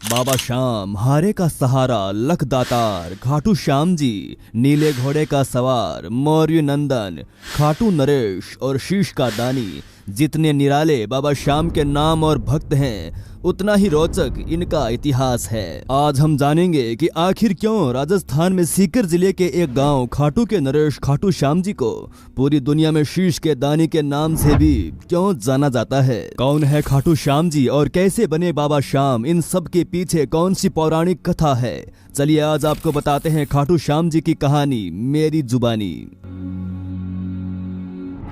बाबा श्याम, हारे का सहारा, लख दातार, खाटू श्याम जी, नीले घोड़े का सवार, मौर्य नंदन, खाटू नरेश और शीश का दानी। जितने निराले बाबा श्याम के नाम और भक्त हैं, उतना ही रोचक इनका इतिहास है। आज हम जानेंगे कि आखिर क्यों राजस्थान में सीकर जिले के एक गांव खाटू के नरेश खाटू श्याम जी को पूरी दुनिया में शीश के दानी के नाम से भी क्यों जाना जाता है। कौन है खाटू श्याम जी और कैसे बने बाबा श्याम, इन सब के पीछे कौन सी पौराणिक कथा है। चलिए आज आपको बताते हैं खाटू श्याम जी की कहानी मेरी जुबानी।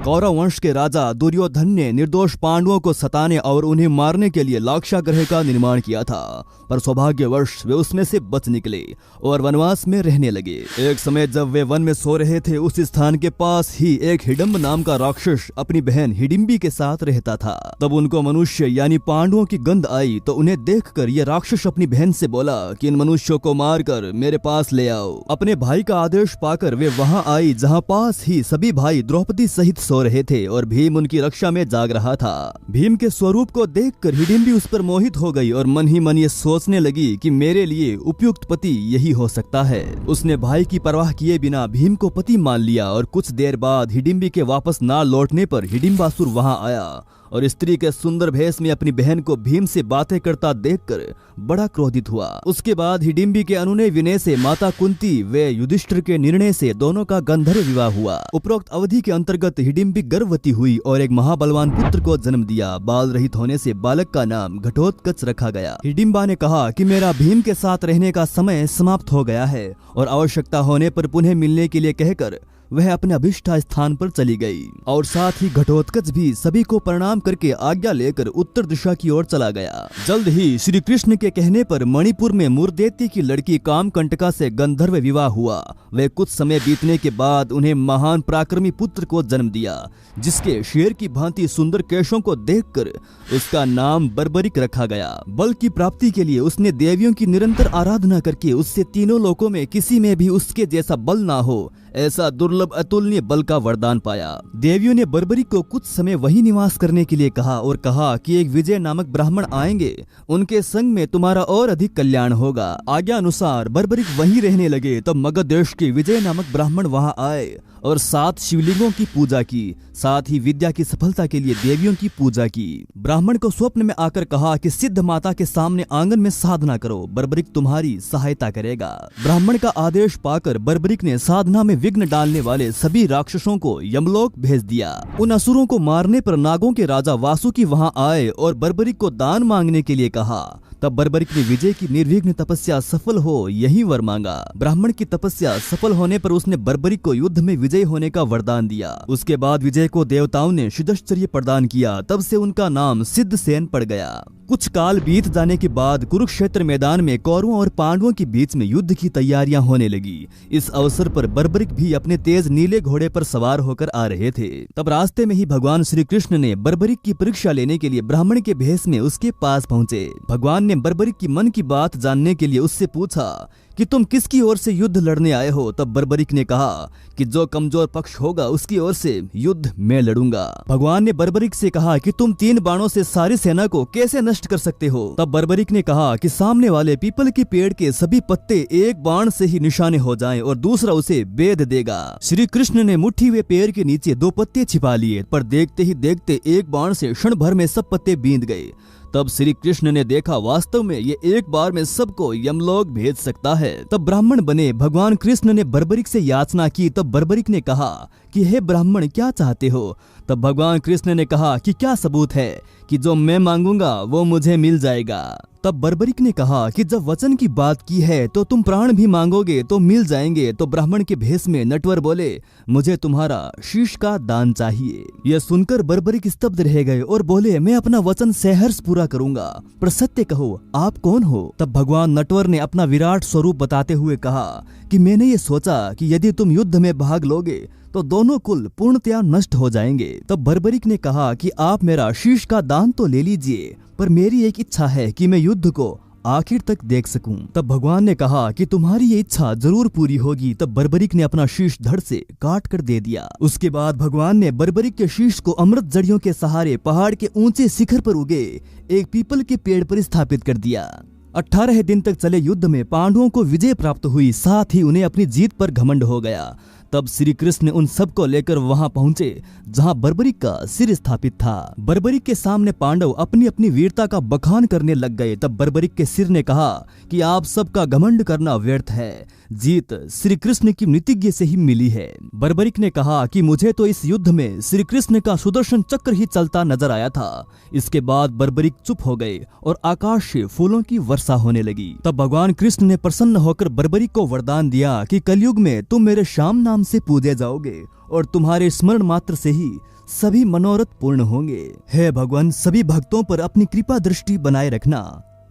कौरव वंश के राजा दुर्योधन ने निर्दोष पांडवों को सताने और उन्हें मारने के लिए लाक्षागृह का निर्माण किया था, पर सौभाग्यवश वे उसमें से बच निकले और वनवास में रहने लगे। एक समय जब वे वन में सो रहे थे, उस स्थान के पास ही एक हिडम्ब नाम का राक्षस अपनी बहन हिडिम्बी के साथ रहता था। तब उनको मनुष्य यानी पांडवों की गंध आई, तो उन्हें देखकर यह राक्षस अपनी बहन से बोला कि इन मनुष्यों को मारकर मेरे पास ले आओ। अपने भाई का आदेश पाकर वे वहां आई, जहां पास ही सभी भाई द्रौपदी सहित सो रहे थे और भीम उनकी रक्षा में जाग रहा था। भीम के स्वरूप को देखकर हिडिम्बी उस पर मोहित हो गई और मन ही मन ये सोचने लगी कि मेरे लिए उपयुक्त पति यही हो सकता है। उसने भाई की परवाह किए बिना भीम को पति मान लिया और कुछ देर बाद हिडिम्बी के वापस ना लौटने पर हिडिम्बासुर वहां आया और स्त्री के सुंदर भेष में अपनी बहन को भीम से बातें करता देखकर बड़ा क्रोधित हुआ। उसके बाद हिडिम्बी के अनुनय विनय से माता कुंती व युधिष्ठिर के निर्णय से दोनों का गंधर्व विवाह हुआ। उपरोक्त अवधि के अंतर्गत हिडिम्बी गर्भवती हुई और एक महाबलवान पुत्र को जन्म दिया। बाल रहित होने से बालक का नाम घटोत्कच रखा गया। हिडिम्बा ने कहा कि मेरा भीम के साथ रहने का समय समाप्त हो गया है और आवश्यकता होने पर पुनः मिलने के लिए कहकर वह अपने अभिष्ट स्थान पर चली गई और साथ ही घटोत्कच भी सभी को प्रणाम करके आज्ञा लेकर उत्तर दिशा की ओर चला गया। जल्द ही श्री कृष्ण के कहने पर मणिपुर में मुरदेती की लड़की कामकंटका से गंधर्व विवाह हुआ। वे कुछ समय बीतने के बाद उन्हें महान पराक्रमी पुत्र को जन्म दिया, जिसके शेर की भांति सुंदर केशों को देखकर उसका नाम बर्बरिक रखा गया। बल की प्राप्ति के लिए उसने देवियों की निरंतर आराधना करके उससे तीनों लोकों में किसी में भी उसके जैसा बल ना हो, ऐसा दुर्लभ अतुलनीय बल का वरदान पाया। देवियों ने बर्बरिक को कुछ समय वही निवास करने के लिए कहा और कहा कि एक विजय नामक ब्राह्मण आएंगे, उनके संग में तुम्हारा और अधिक कल्याण होगा। आज्ञा अनुसार बर्बरिक वहीं रहने लगे। तब मगध देश के विजय नामक ब्राह्मण वहां आए और 7 शिवलिंगों की पूजा की, साथ ही विद्या की सफलता के लिए देवियों की पूजा की। ब्राह्मण को स्वप्न में आकर कहा कि सिद्ध माता के सामने आंगन में साधना करो, बर्बरिक तुम्हारी सहायता करेगा। ब्राह्मण का आदेश पाकर बर्बरिक ने साधना में विघ्न डालने वाले सभी राक्षसों को यमलोक भेज दिया। उन असुरों को मारने पर नागों के राजा वासुकी वहां आए और बर्बरिक को दान मांगने के लिए कहा। तब बर्बरिक ने विजय की निर्विघ्न तपस्या सफल हो यही वर मांगा। ब्राह्मण की तपस्या सफल होने पर उसने बर्बरिक को युद्ध में विजयी होने का वरदान दिया। उसके बाद विजय को देवताओं ने सिद्धश्चर्य प्रदान किया। तब से उनका नाम सिद्धसेन पड़ गया। कुछ काल बीत जाने के बाद कुरुक्षेत्र मैदान में कौरवों और पांडवों के बीच में युद्ध की तैयारियां होने लगी। इस अवसर पर बर्बरिक भी अपने तेज नीले घोड़े पर सवार होकर आ रहे थे। तब रास्ते में ही भगवान श्री कृष्ण ने बर्बरिक की परीक्षा लेने के लिए ब्राह्मण के भेष में उसके पास पहुंचे। भगवान ने बर्बरिक की मन की बात जानने के लिए उससे पूछा कि तुम किसकी ओर से युद्ध लड़ने आए हो। तब बर्बरिक ने कहा कि जो कमजोर पक्ष होगा उसकी ओर से युद्ध मैं लड़ूंगा। भगवान ने बर्बरिक से कहा कि तुम 3 बाणों से सारी सेना को कैसे नष्ट कर सकते हो। तब बर्बरिक ने कहा कि सामने वाले पीपल के पेड़ के सभी पत्ते एक बाण से ही निशाने हो जाएं और दूसरा उसे बेध देगा। श्री कृष्ण ने मुट्ठी वे पेड़ के नीचे 2 पत्ते छिपा लिए, पर देखते ही देखते एक बाण से क्षण भर में सब पत्ते बींध गए। तब श्री कृष्ण ने देखा वास्तव में ये एक बार में सबको यमलोक भेज सकता है। तब ब्राह्मण बने भगवान कृष्ण ने बर्बरिक से याचना की। तब बर्बरिक ने कहा कि हे ब्राह्मण क्या चाहते हो। तब भगवान कृष्ण ने कहा कि क्या सबूत है कि जो मैं मांगूंगा वो मुझे मिल जाएगा। तब बर्बरिक ने कहा कि जब वचन की बात की है तो तुम प्राण भी मांगोगे तो मिल जाएंगे। तो ब्राह्मण के भेष में नटवर बोले मुझे तुम्हारा शीश का दान चाहिए। यह सुनकर बर्बरिक स्तब्ध रह गए और बोले मैं अपना वचन सहर्ष पूरा करूंगा, पर सत्य कहो आप कौन हो। तब भगवान नटवर ने अपना विराट स्वरूप बताते हुए कहा कि मैंने ये सोचा कि यदि तुम युद्ध में भाग लोगे तो दोनों कुल पूर्णतया नष्ट हो जाएंगे। तब बर्बरिक ने कहा कि आप मेरा शीश का दान तो ले लीजिए, पर मेरी एक इच्छा है कि मैं युद्ध को आखिर तक देख सकूं। तब भगवान ने कहा कि तुम्हारी ये इच्छा जरूर पूरी होगी। तब बर्बरिक ने अपना शीश धड़ से काट कर दे दिया। उसके बाद भगवान ने बर्बरिक के शीश को अमृत जड़ियों के सहारे पहाड़ के ऊंचे शिखर पर उगे एक पीपल के पेड़ पर स्थापित कर दिया। 18 दिन तक चले युद्ध में पांडवों को विजय प्राप्त हुई, साथ ही उन्हें अपनी जीत पर घमंड हो गया। तब श्री कृष्ण उन सबको लेकर वहां पहुंचे जहां बर्बरीक का सिर स्थापित था। बर्बरीक के सामने पांडव अपनी अपनी वीरता का बखान करने लग गए। तब बर्बरीक के सिर ने कहा कि आप सबका घमंड करना व्यर्थ है, जीत श्री कृष्ण की मृतिज्ञ से ही मिली है। बर्बरीक ने कहा कि मुझे तो इस युद्ध में श्री कृष्ण का सुदर्शन चक्र ही चलता नजर आया था। इसके बाद बर्बरीक चुप हो गए और आकाश से फूलों की वर्षा होने लगी। तब भगवान कृष्ण ने प्रसन्न होकर बर्बरीक को वरदान दिया कि कलयुग में तुम मेरे श्याम नाम से पूजे जाओगे और तुम्हारे स्मरण मात्र से ही सभी मनोरथ पूर्ण होंगे। हे भगवान, सभी भक्तों पर अपनी कृपा दृष्टि बनाए रखना।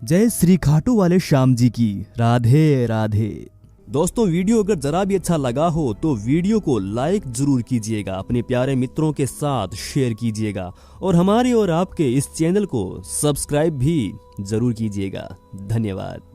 जय श्री खाटू वाले श्याम जी की। राधे राधे। दोस्तों, वीडियो अगर जरा भी अच्छा लगा हो तो वीडियो को लाइक जरूर कीजिएगा, अपने प्यारे मित्रों के साथ शेयर कीजिएगा और हमारे और आपके इस चैनल को सब्सक्राइब भी जरूर कीजिएगा। धन्यवाद।